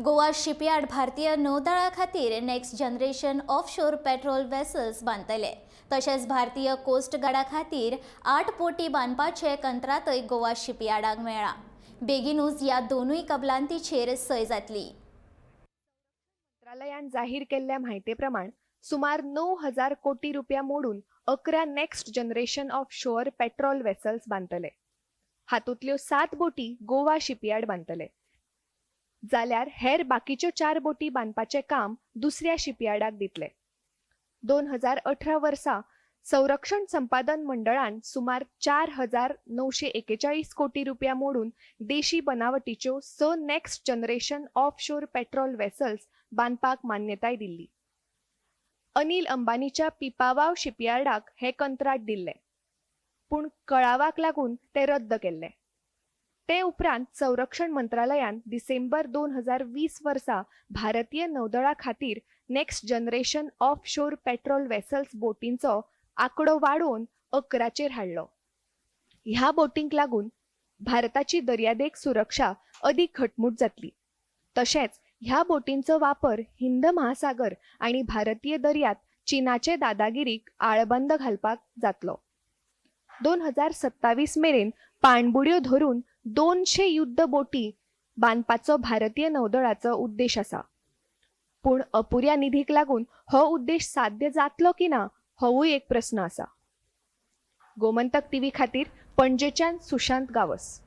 Goa shipyard भारतीय नौदळा खातीर next generation offshore patrol vessels बांदतले। तशेंच भारतीय कोस्ट गार्डा खातीर 8 बोटी बांदपाचे कंत्रातय गोवा शिपयार्डाक मेळ्ळा। बेगीनूच ह्या दोनूय कबलांतीचेर सय जातली। मंत्रालयान जाहीर केल्ल्या म्हायते प्रमाण सुमार 9,000 कोटी रुपया मोडून 11 next generation offshore patrol vessels बांदतले। हातूंतल्यो 7 बोटी गोवा शिपयार्ड बांदतले, जाल्यार हेर बाकीच्यो 4 बोटी बांदपाचें काम दुसऱ्या शिपयार्डाक दितले। 2018 वर्सा संरक्षण संपादन मंडळान सुमार 4,941 कोटी रुपया मोडून देशी बनावटीच्यो 6 next generation offshore patrol vessels बांदपाक मान्यताय दिल्ली। अनिल अंबानीच्या पिपावाव शिपयार्डाक हे कंत्राट दिल्ले, पूण कळावाक लागून ते रद्द केल्ले। ते उपरांत संरक्षण मंत्रालयान डिसेंबर 2020 वर्सा भारतीय नौदळा खातीर next generation offshore patrol vessels बोटींचो आंकडो वाडोवन 11चेर हाडलो। ह्या बोटींक लागून भारताची दर्यादेग सुरक्षा अदीक घटमूट जातली। तशेंच ह्या बोटींचो वापर हिंद महासागर आणि भारतीय दर्यांत चीनाचे दादागिरीक आळबंद घालपाक जातलो। 2027 मेरेन पाणबुड्यो धरून 200 युद्ध बोटी बांदपाचो भारतीय नौदळाचो उद्देश आसा, पूण अपुऱ्या निधीक लागून हो उद्देश साध्य जातलो की ना होवूय एक प्रस्न आसा। गोमंतक टीव्ही खातीर पणजेच्यान सुशांत गावस।